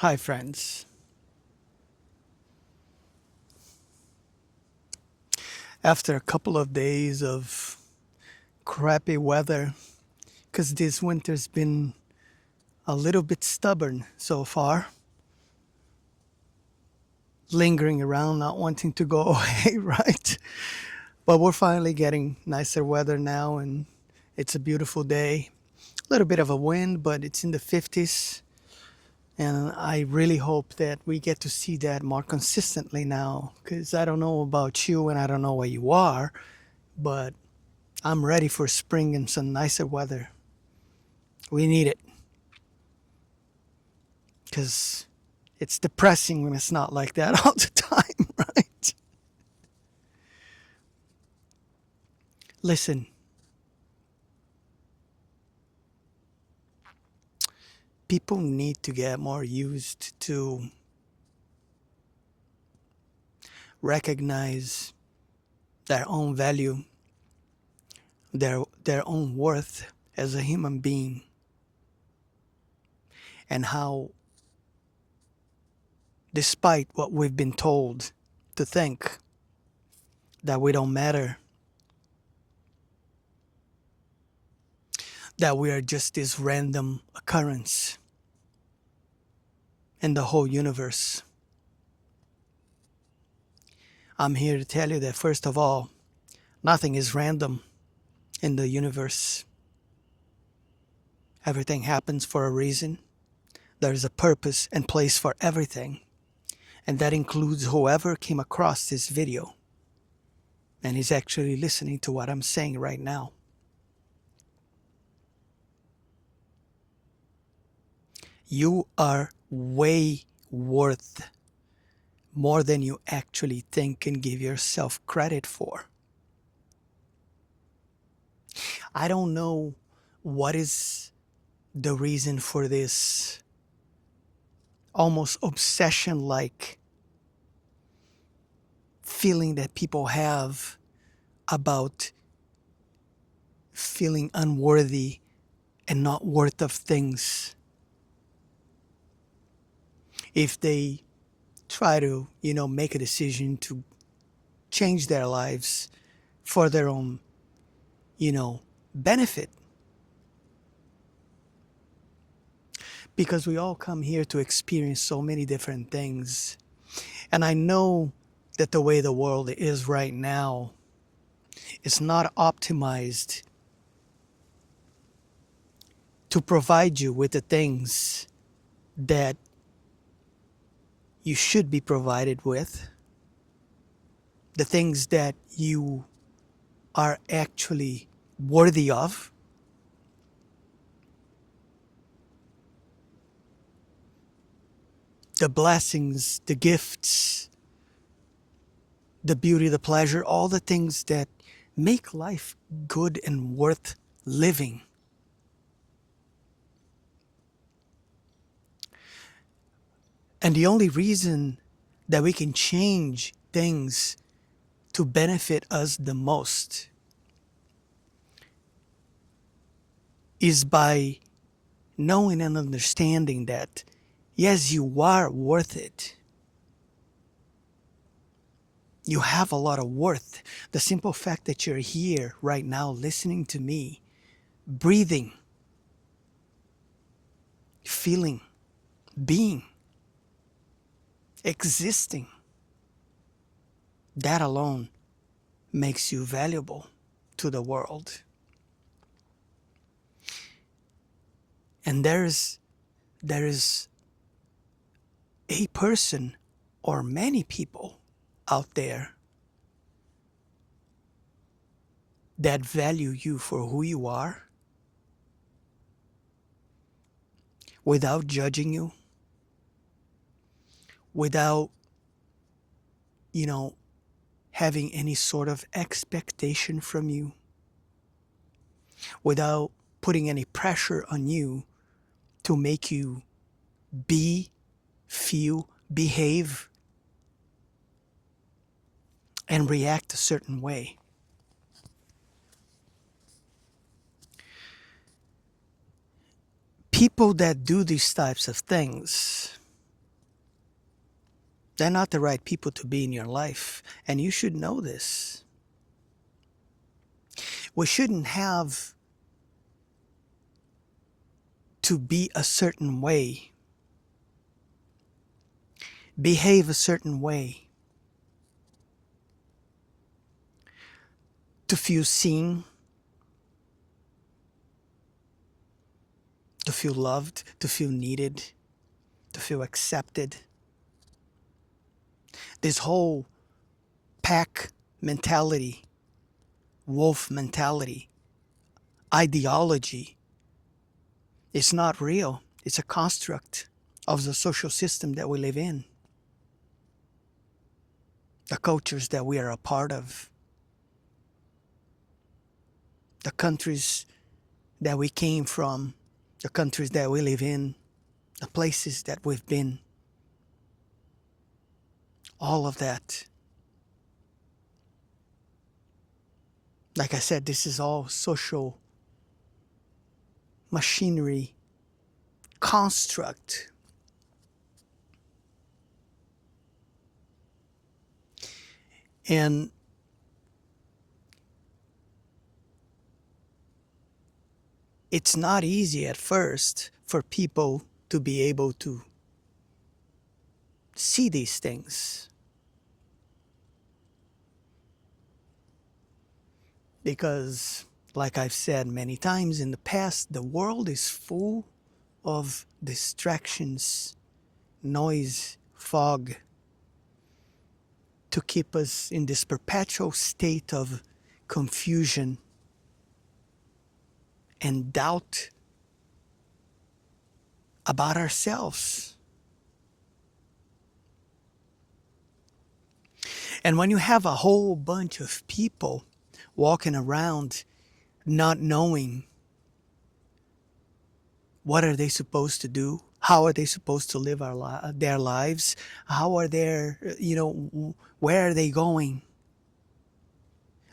Hi, friends. After a couple of days of crappy weather, because this winter's been a little bit stubborn so far, lingering around, not wanting to go away, right? But we're finally getting nicer weather now, and it's a beautiful day. A little bit of a wind, but it's in the 50s. And I really hope that we get to see that more consistently now, because I don't know about you and I don't know where you are, but I'm ready for spring and some nicer weather. We need it because it's depressing when it's not like that all the time, right? Listen, people need to get more used to recognize their own value, their own worth as a human being, and how, despite what we've been told to think that we don't matter, that we are just this random occurrence in the whole universe. I'm here to tell you that, first of all, nothing is random in the universe. Everything happens for a reason. There is a purpose and place for everything. And that includes whoever came across this video and is actually listening to what I'm saying right now. You are way worth more than you actually think and give yourself credit for. I don't know what is the reason for this almost obsession like feeling that people have about feeling unworthy and not worth of things. If they try to, make a decision to change their lives for their own, benefit. Because we all come here to experience so many different things. And I know that the way the world is right now is not optimized to provide you with the things that you should be provided with, the things that you are actually worthy of. The blessings, the gifts, the beauty, the pleasure, all the things that make life good and worth living. And the only reason that we can change things to benefit us the most is by knowing and understanding that, yes, you are worth it. You have a lot of worth. The simple fact that you're here right now listening to me, breathing, feeling, being, existing, that alone makes you valuable to the world. And there is a person or many people out there that value you for who you are without judging you, without, you know, having any sort of expectation from you, without putting any pressure on you to make you be, feel, behave, and react a certain way. People that do these types of things They're not the right people to be in your life, and you should know this. We shouldn't have to be a certain way, behave a certain way, to feel seen, to feel loved, to feel needed, to feel accepted. This whole pack mentality, wolf mentality, ideology, it's not real. It's a construct of the social system that we live in, the cultures that we are a part of, the countries that we came from, the countries that we live in, the places that we've been. All of that. Like I said, this is all social machinery construct. And it's not easy at first for people to be able to see these things. Because, like I've said many times in the past, the world is full of distractions, noise, fog, to keep us in this perpetual state of confusion and doubt about ourselves. And when you have a whole bunch of people walking around not knowing what are they supposed to do, how are they supposed to live their lives, how are their, where are they going,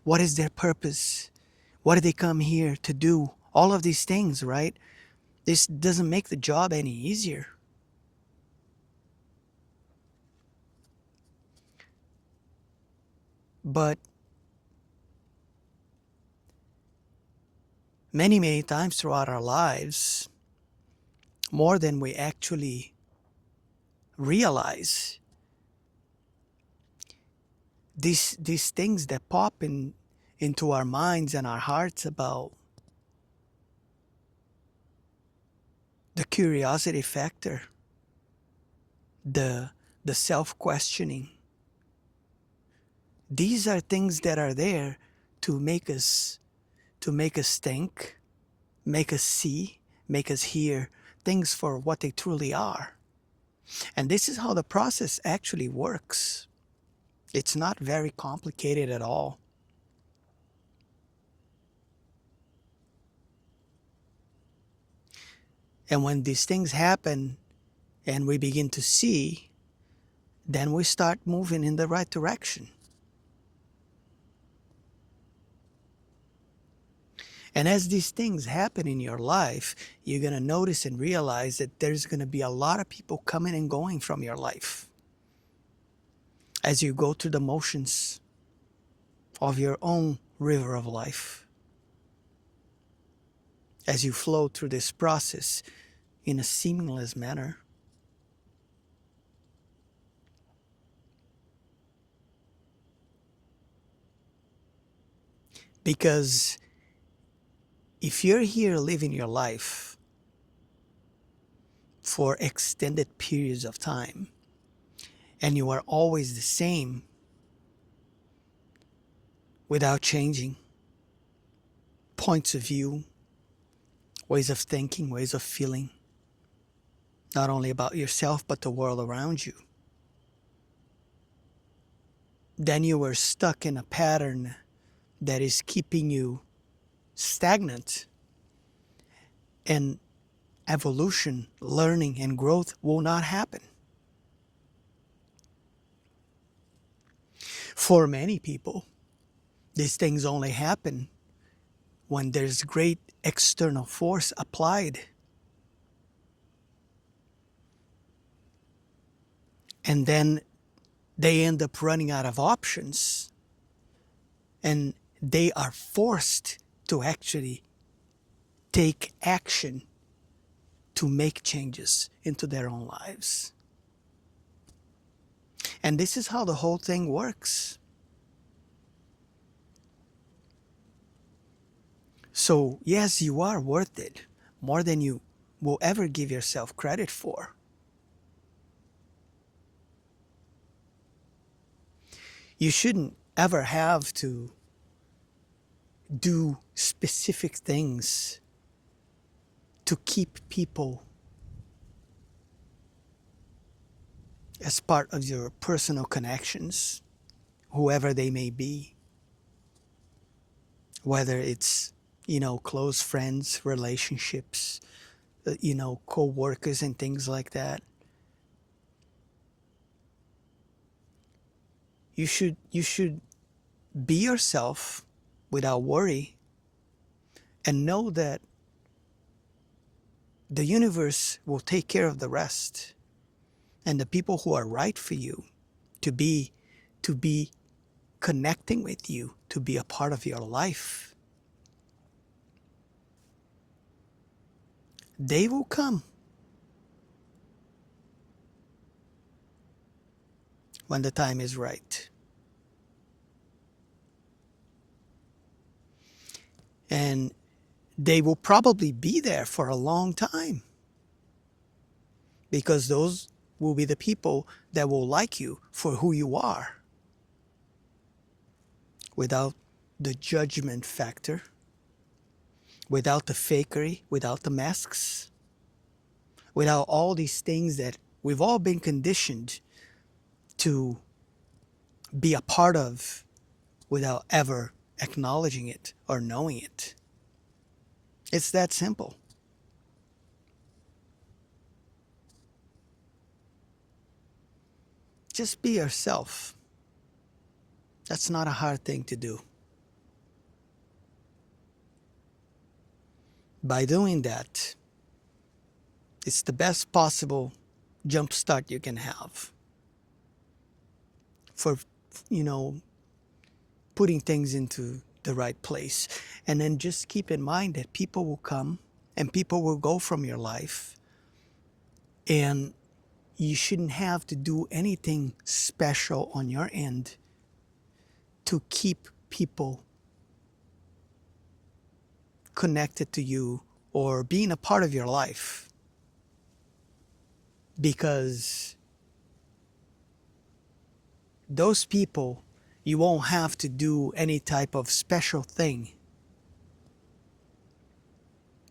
what is their purpose, what do they come here to do, all of these things, right? This doesn't make the job any easier. But many, many times throughout our lives, more than we actually realize, these things that pop into our minds and our hearts about the curiosity factor, the self-questioning. These are things that are there to make us think, make us see, make us hear things for what they truly are. And this is how the process actually works. It's not very complicated at all. And when these things happen and we begin to see, then we start moving in the right direction. And as these things happen in your life, you're going to notice and realize that there's going to be a lot of people coming and going from your life as you go through the motions of your own river of life, as you flow through this process in a seamless manner. Because if you're here living your life for extended periods of time and you are always the same without changing points of view, ways of thinking, ways of feeling, not only about yourself but the world around you, then you are stuck in a pattern that is keeping you stagnant, and evolution, learning, and growth will not happen. For many people, these things only happen when there's great external force applied. And then they end up running out of options, and they are forced to actually take action to make changes into their own lives. And this is how the whole thing works. So, yes, you are worth it more than you will ever give yourself credit for. You shouldn't ever have to do specific things to keep people as part of your personal connections, whoever they may be. Whether it's, close friends, relationships, co-workers and things like that. You should be yourself without worry, and know that the universe will take care of the rest. And the people who are right for you to be connecting with you, to be a part of your life, they will come when the time is right. And they will probably be there for a long time, because those will be the people that will like you for who you are, without the judgment factor, without the fakery, without the masks, without all these things that we've all been conditioned to be a part of without ever acknowledging it or knowing it. It's that simple. Just be yourself. That's not a hard thing to do. By doing that, it's the best possible jump start you can have for, putting things into the right place. And then just keep in mind that people will come and people will go from your life, and you shouldn't have to do anything special on your end to keep people connected to you or being a part of your life. Because those people, you won't have to do any type of special thing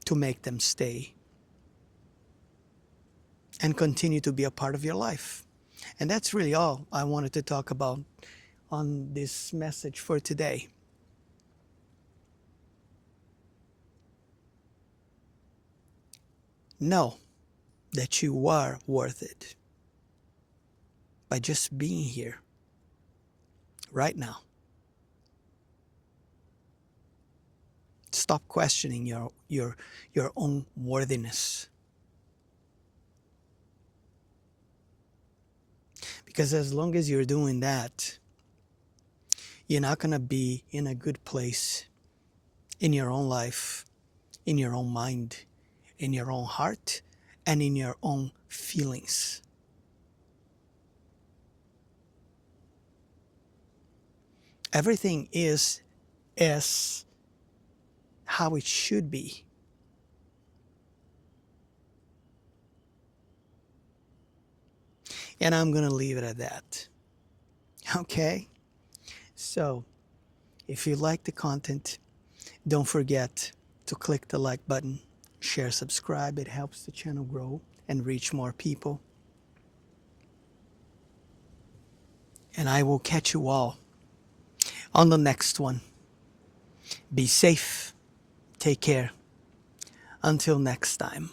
to make them stay and continue to be a part of your life. And that's really all I wanted to talk about on this message for today. Know that you are worth it by just being here right now. Stop questioning your own worthiness. Because as long as you're doing that, you're not going to be in a good place in your own life, in your own mind, in your own heart, and in your own feelings. Everything is as how it should be. And I'm going to leave it at that. Okay? So, if you like the content, don't forget to click the like button, share, subscribe. It helps the channel grow and reach more people. And I will catch you all on the next one. Be safe. Take care. Until next time.